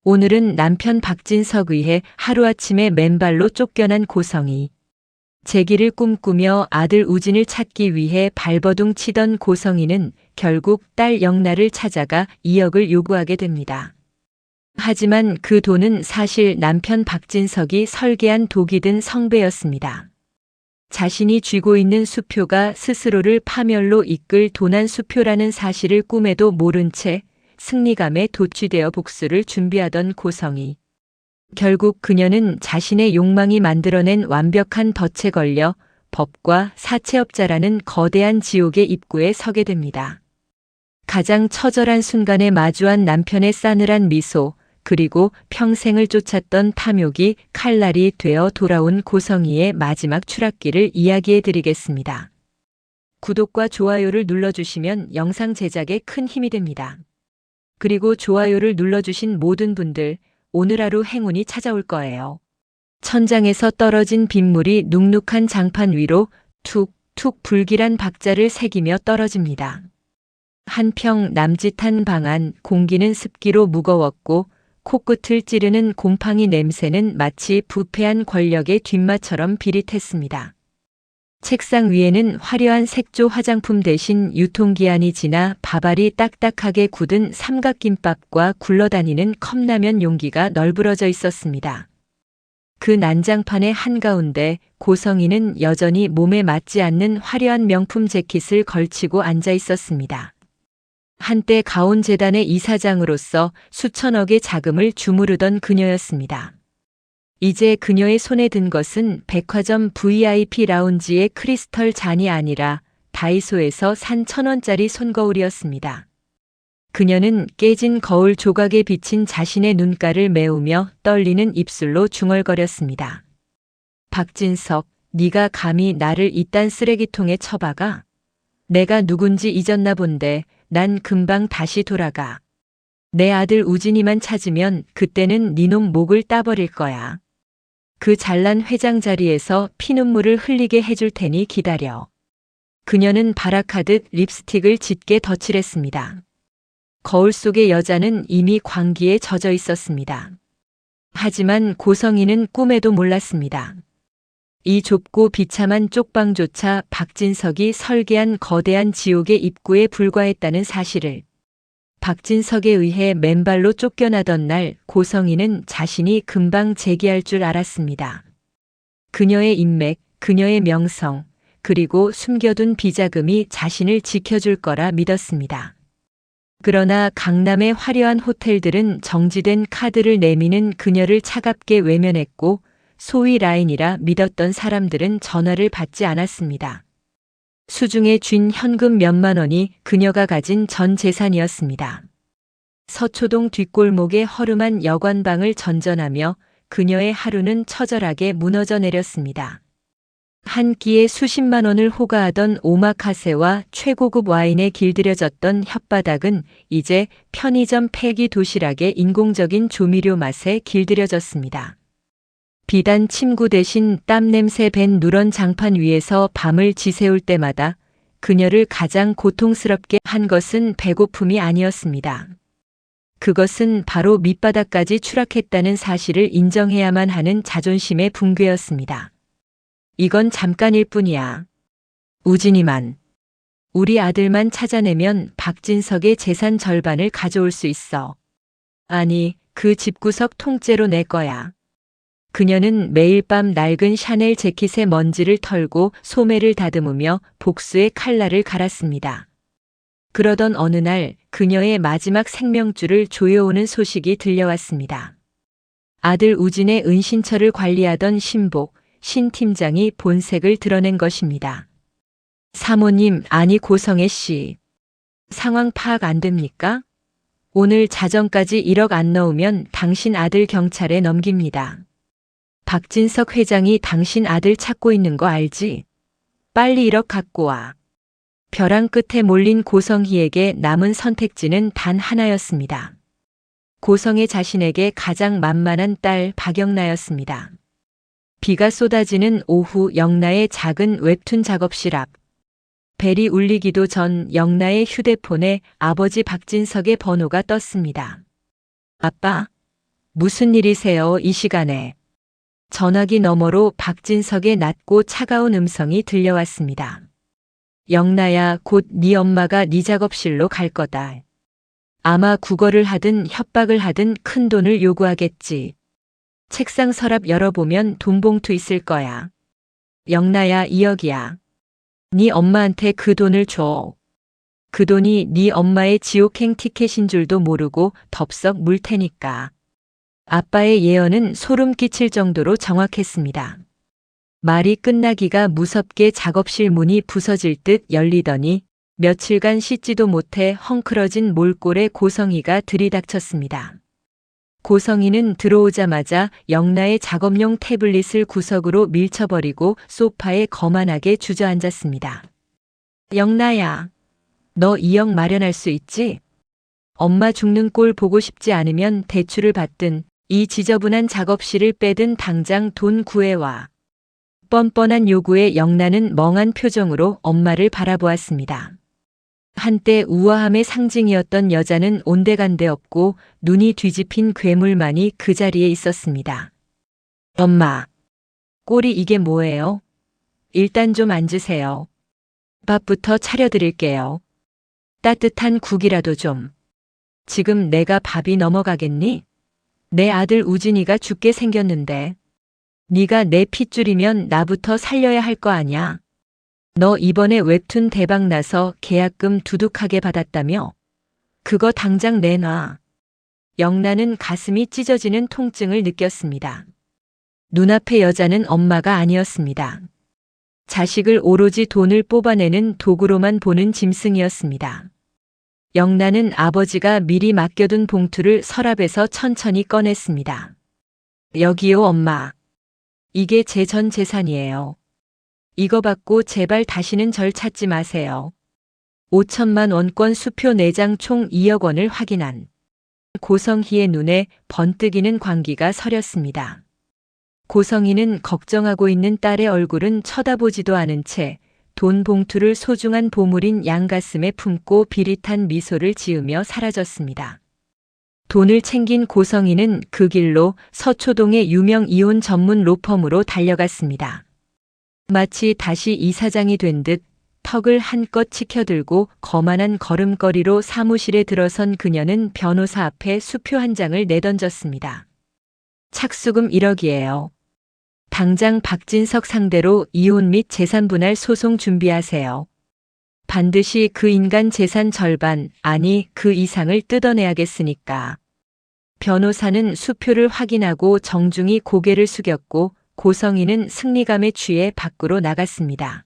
오늘은 남편 박진석 의해 하루아침에 맨발로 쫓겨난 고성이 재기를 꿈꾸며 아들 우진을 찾기 위해 발버둥 치던 고성이는 결국 딸 영나를 찾아가 2억을 요구하게 됩니다. 하지만 그 돈은 사실 남편 박진석이 설계한 독이 든 성배였습니다. 자신이 쥐고 있는 수표가 스스로를 파멸로 이끌 도난 수표라는 사실을 꿈에도 모른 채 승리감에 도취되어 복수를 준비하던 고성이. 결국 그녀는 자신의 욕망이 만들어낸 완벽한 덫에 걸려 법과 사채업자라는 거대한 지옥의 입구에 서게 됩니다. 가장 처절한 순간에 마주한 남편의 싸늘한 미소, 그리고 평생을 쫓았던 탐욕이 칼날이 되어 돌아온 고성이의 마지막 추락기를 이야기해 드리겠습니다. 구독과 좋아요를 눌러주시면 영상 제작에 큰 힘이 됩니다. 그리고 좋아요를 눌러주신 모든 분들, 오늘 하루 행운이 찾아올 거예요. 천장에서 떨어진 빗물이 눅눅한 장판 위로 툭툭 불길한 박자를 새기며 떨어집니다. 한평 남짓한 방 안 공기는 습기로 무거웠고 코끝을 찌르는 곰팡이 냄새는 마치 부패한 권력의 뒷마처럼 비릿했습니다. 책상 위에는 화려한 색조 화장품 대신 유통기한이 지나 밥알이 딱딱하게 굳은 삼각김밥과 굴러다니는 컵라면 용기가 널브러져 있었습니다. 그 난장판의 한가운데 고성이는 여전히 몸에 맞지 않는 화려한 명품 재킷을 걸치고 앉아 있었습니다. 한때 가온재단의 이사장으로서 수천억의 자금을 주무르던 그녀였습니다. 이제 그녀의 손에 든 것은 백화점 VIP 라운지의 크리스털 잔이 아니라 다이소에서 산 1,000원짜리 손거울이었습니다. 그녀는 깨진 거울 조각에 비친 자신의 눈가를 메우며 떨리는 입술로 중얼거렸습니다. 박진석, 네가 감히 나를 이딴 쓰레기통에 처박아? 내가 누군지 잊었나 본데 난 금방 다시 돌아가. 내 아들 우진이만 찾으면 그때는 니놈 목을 따버릴 거야. 그 잘난 회장 자리에서 피눈물을 흘리게 해줄 테니 기다려. 그녀는 발악하듯 립스틱을 짙게 덧칠했습니다. 거울 속의 여자는 이미 광기에 젖어 있었습니다. 하지만 고성이는 꿈에도 몰랐습니다. 이 좁고 비참한 쪽방조차 박진석이 설계한 거대한 지옥의 입구에 불과했다는 사실을. 박진석에 의해 맨발로 쫓겨나던 날 고성이는 자신이 금방 재기할 줄 알았습니다. 그녀의 인맥, 그녀의 명성, 그리고 숨겨둔 비자금이 자신을 지켜줄 거라 믿었습니다. 그러나 강남의 화려한 호텔들은 정지된 카드를 내미는 그녀를 차갑게 외면했고 소위 라인이라 믿었던 사람들은 전화를 받지 않았습니다. 수중에 쥔 현금 몇만 원이 그녀가 가진 전 재산이었습니다. 서초동 뒷골목의 허름한 여관방을 전전하며 그녀의 하루는 처절하게 무너져 내렸습니다. 한 끼에 수십만 원을 호가하던 오마카세와 최고급 와인에 길들여졌던 혓바닥은 이제 편의점 폐기 도시락의 인공적인 조미료 맛에 길들여졌습니다. 비단 침구 대신 땀 냄새 밴 누런 장판 위에서 밤을 지새울 때마다 그녀를 가장 고통스럽게 한 것은 배고픔이 아니었습니다. 그것은 바로 밑바닥까지 추락했다는 사실을 인정해야만 하는 자존심의 붕괴였습니다. 이건 잠깐일 뿐이야. 우진이만, 우리 아들만 찾아내면 박진석의 재산 절반을 가져올 수 있어. 아니, 그 집구석 통째로 내 거야. 그녀는 매일 밤 낡은 샤넬 재킷의 먼지를 털고 소매를 다듬으며 복수의 칼날을 갈았습니다. 그러던 어느 날 그녀의 마지막 생명줄을 조여오는 소식이 들려왔습니다. 아들 우진의 은신처를 관리하던 신복, 신 팀장이 본색을 드러낸 것입니다. 사모님, 아니 고성애 씨. 상황 파악 안 됩니까? 오늘 자정까지 1억 안 넣으면 당신 아들 경찰에 넘깁니다. 박진석 회장이 당신 아들 찾고 있는 거 알지? 빨리 1억 갖고 와. 벼랑 끝에 몰린 고성희에게 남은 선택지는 단 하나였습니다. 고성의 자신에게 가장 만만한 딸 박영나였습니다. 비가 쏟아지는 오후 영나의 작은 웹툰 작업실 앞. 벨이 울리기도 전 영나의 휴대폰에 아버지 박진석의 번호가 떴습니다. 아빠, 무슨 일이세요, 이 시간에? 전화기 너머로 박진석의 낮고 차가운 음성이 들려왔습니다. 영나야, 곧 네 엄마가 네 작업실로 갈 거다. 아마 구걸을 하든 협박을 하든 큰 돈을 요구하겠지. 책상 서랍 열어보면 돈 봉투 있을 거야. 영나야, 2억이야. 네 엄마한테 그 돈을 줘. 그 돈이 네 엄마의 지옥행 티켓인 줄도 모르고 덥석 물 테니까. 아빠의 예언은 소름 끼칠 정도로 정확했습니다. 말이 끝나기가 무섭게 작업실 문이 부서질 듯 열리더니 며칠간 씻지도 못해 헝클어진 몰골에 고성이가 들이닥쳤습니다. 고성이는 들어오자마자 영나의 작업용 태블릿을 구석으로 밀쳐버리고 소파에 거만하게 주저앉았습니다. 영나야, 너 2억 마련할 수 있지? 엄마 죽는 꼴 보고 싶지 않으면 대출을 받든 이 지저분한 작업실을 빼든 당장 돈 구해와. 뻔뻔한 요구에 영나는 멍한 표정으로 엄마를 바라보았습니다. 한때 우아함의 상징이었던 여자는 온데간데 없고 눈이 뒤집힌 괴물만이 그 자리에 있었습니다. 엄마, 꼴이 이게 뭐예요? 일단 좀 앉으세요. 밥부터 차려드릴게요. 따뜻한 국이라도 좀. 지금 내가 밥이 넘어가겠니? 내 아들 우진이가 죽게 생겼는데. 네가 내 핏줄이면 나부터 살려야 할 거 아냐? 너 이번에 웹툰 대박 나서 계약금 두둑하게 받았다며? 그거 당장 내놔. 영나는 가슴이 찢어지는 통증을 느꼈습니다. 눈앞의 여자는 엄마가 아니었습니다. 자식을 오로지 돈을 뽑아내는 도구로만 보는 짐승이었습니다. 영나는 아버지가 미리 맡겨둔 봉투를 서랍에서 천천히 꺼냈습니다. 여기요, 엄마. 이게 제 전 재산이에요. 이거 받고 제발 다시는 절 찾지 마세요. 5천만 원권 수표 4장 총 2억 원을 확인한 고성희의 눈에 번뜩이는 광기가 서렸습니다. 고성희는 걱정하고 있는 딸의 얼굴은 쳐다보지도 않은 채 돈 봉투를 소중한 보물인 양가슴에 품고 비릿한 미소를 지으며 사라졌습니다. 돈을 챙긴 고성희는 그 길로 서초동의 유명 이혼 전문 로펌으로 달려갔습니다. 마치 다시 이사장이 된 듯 턱을 한껏 치켜들고 거만한 걸음걸이로 사무실에 들어선 그녀는 변호사 앞에 수표 한 장을 내던졌습니다. 착수금 1억이에요. 당장 박진석 상대로 이혼 및 재산 분할 소송 준비하세요. 반드시 그 인간 재산 절반, 아니 그 이상을 뜯어내야겠으니까. 변호사는 수표를 확인하고 정중히 고개를 숙였고 고성희는 승리감에 취해 밖으로 나갔습니다.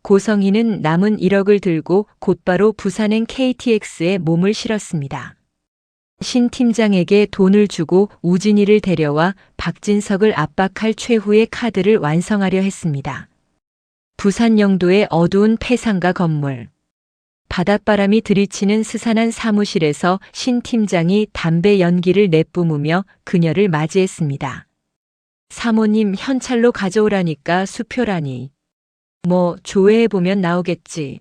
고성희는 남은 1억을 들고 곧바로 부산행 KTX에 몸을 실었습니다. 신 팀장에게 돈을 주고 우진이를 데려와 박진석을 압박할 최후의 카드를 완성하려 했습니다. 부산 영도의 어두운 폐상가 건물. 바닷바람이 들이치는 스산한 사무실에서 신 팀장이 담배 연기를 내뿜으며 그녀를 맞이했습니다. 사모님, 현찰로 가져오라니까. 수표라니. 뭐 조회해보면 나오겠지.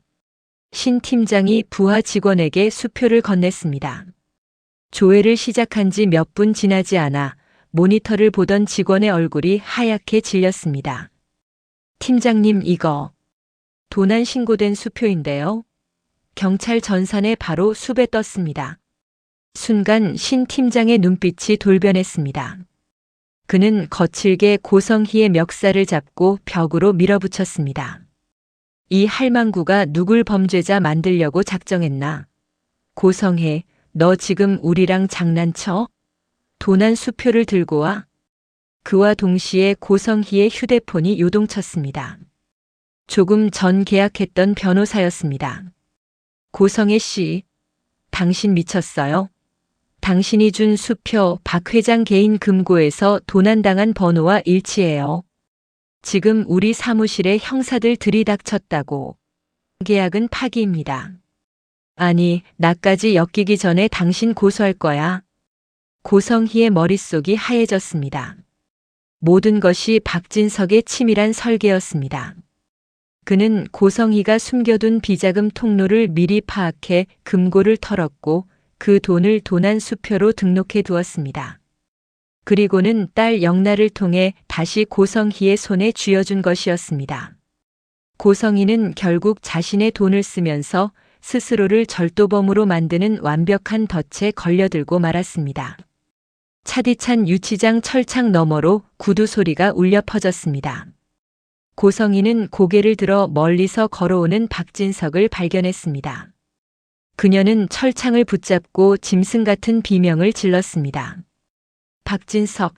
신 팀장이 부하 직원에게 수표를 건넸습니다. 조회를 시작한 지 몇 분 지나지 않아 모니터를 보던 직원의 얼굴이 하얗게 질렸습니다. 팀장님, 이거 도난 신고된 수표인데요. 경찰 전산에 바로 수배 떴습니다. 순간 신 팀장의 눈빛이 돌변했습니다. 그는 거칠게 고성희의 멱살을 잡고 벽으로 밀어붙였습니다. 이 할망구가 누굴 범죄자 만들려고 작정했나? 고성혜, 너 지금 우리랑 장난쳐? 도난 수표를 들고 와? 그와 동시에 고성희의 휴대폰이 요동쳤습니다. 조금 전 계약했던 변호사였습니다. 고성혜 씨, 당신 미쳤어요? 당신이 준 수표 박 회장 개인 금고에서 도난당한 번호와 일치해요. 지금 우리 사무실에 형사들 들이닥쳤다고. 계약은 파기입니다. 아니, 나까지 엮이기 전에 당신 고소할 거야. 고성희의 머릿속이 하얘졌습니다. 모든 것이 박진석의 치밀한 설계였습니다. 그는 고성희가 숨겨둔 비자금 통로를 미리 파악해 금고를 털었고 그 돈을 도난 수표로 등록해 두었습니다. 그리고는 딸 영란을 통해 다시 고성희의 손에 쥐어준 것이었습니다. 고성희는 결국 자신의 돈을 쓰면서 스스로를 절도범으로 만드는 완벽한 덫에 걸려들고 말았습니다. 차디찬 유치장 철창 너머로 구두 소리가 울려 퍼졌습니다. 고성희는 고개를 들어 멀리서 걸어오는 박진석을 발견했습니다. 그녀는 철창을 붙잡고 짐승 같은 비명을 질렀습니다. 박진석,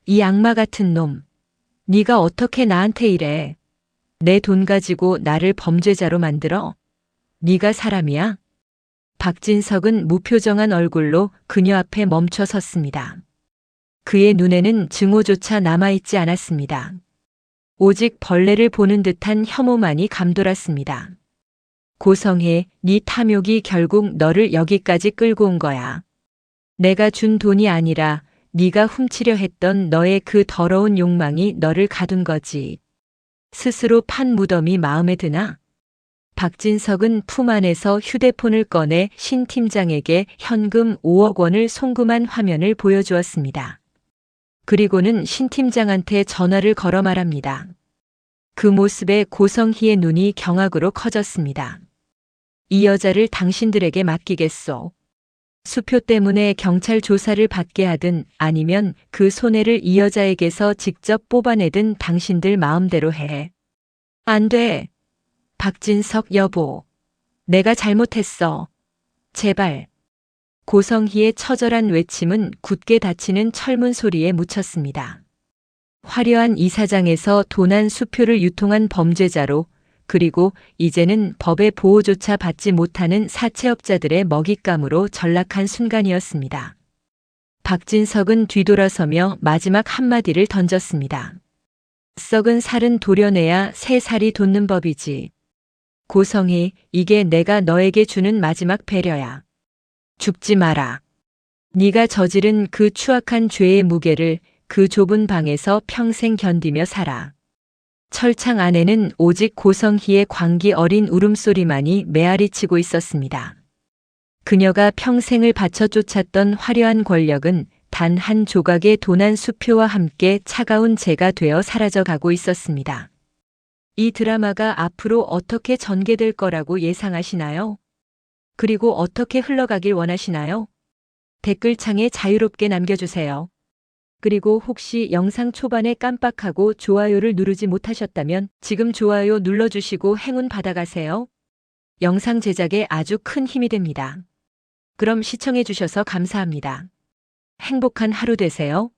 이 악마 같은 놈, 네가 어떻게 나한테 이래? 내 돈 가지고 나를 범죄자로 만들어? 네가 사람이야? 박진석은 무표정한 얼굴로 그녀 앞에 멈춰 섰습니다. 그의 눈에는 증오조차 남아있지 않았습니다. 오직 벌레를 보는 듯한 혐오만이 감돌았습니다. 고성혜, 네 탐욕이 결국 너를 여기까지 끌고 온 거야. 내가 준 돈이 아니라 네가 훔치려 했던 너의 그 더러운 욕망이 너를 가둔 거지. 스스로 판 무덤이 마음에 드나? 박진석은 품 안에서 휴대폰을 꺼내 신 팀장에게 현금 5억 원을 송금한 화면을 보여주었습니다. 그리고는 신 팀장한테 전화를 걸어 말합니다. 그 모습에 고성희의 눈이 경악으로 커졌습니다. 이 여자를 당신들에게 맡기겠소. 수표 때문에 경찰 조사를 받게 하든 아니면 그 손해를 이 여자에게서 직접 뽑아내든 당신들 마음대로 해. 안 돼. 박진석 여보. 내가 잘못했어. 제발. 고성희의 처절한 외침은 굳게 닫히는 철문 소리에 묻혔습니다. 화려한 이사장에서 도난 수표를 유통한 범죄자로, 그리고 이제는 법의 보호조차 받지 못하는 사채업자들의 먹잇감으로 전락한 순간이었습니다. 박진석은 뒤돌아서며 마지막 한마디를 던졌습니다. 썩은 살은 도려내야 새 살이 돋는 법이지. 고성희, 이게 내가 너에게 주는 마지막 배려야. 죽지 마라. 네가 저지른 그 추악한 죄의 무게를 그 좁은 방에서 평생 견디며 살아. 철창 안에는 오직 고성희의 광기 어린 울음소리만이 메아리치고 있었습니다. 그녀가 평생을 바쳐 쫓았던 화려한 권력은 단 한 조각의 도난 수표와 함께 차가운 재가 되어 사라져가고 있었습니다. 이 드라마가 앞으로 어떻게 전개될 거라고 예상하시나요? 그리고 어떻게 흘러가길 원하시나요? 댓글창에 자유롭게 남겨주세요. 그리고 혹시 영상 초반에 깜빡하고 좋아요를 누르지 못하셨다면 지금 좋아요 눌러주시고 행운 받아가세요. 영상 제작에 아주 큰 힘이 됩니다. 그럼 시청해주셔서 감사합니다. 행복한 하루 되세요.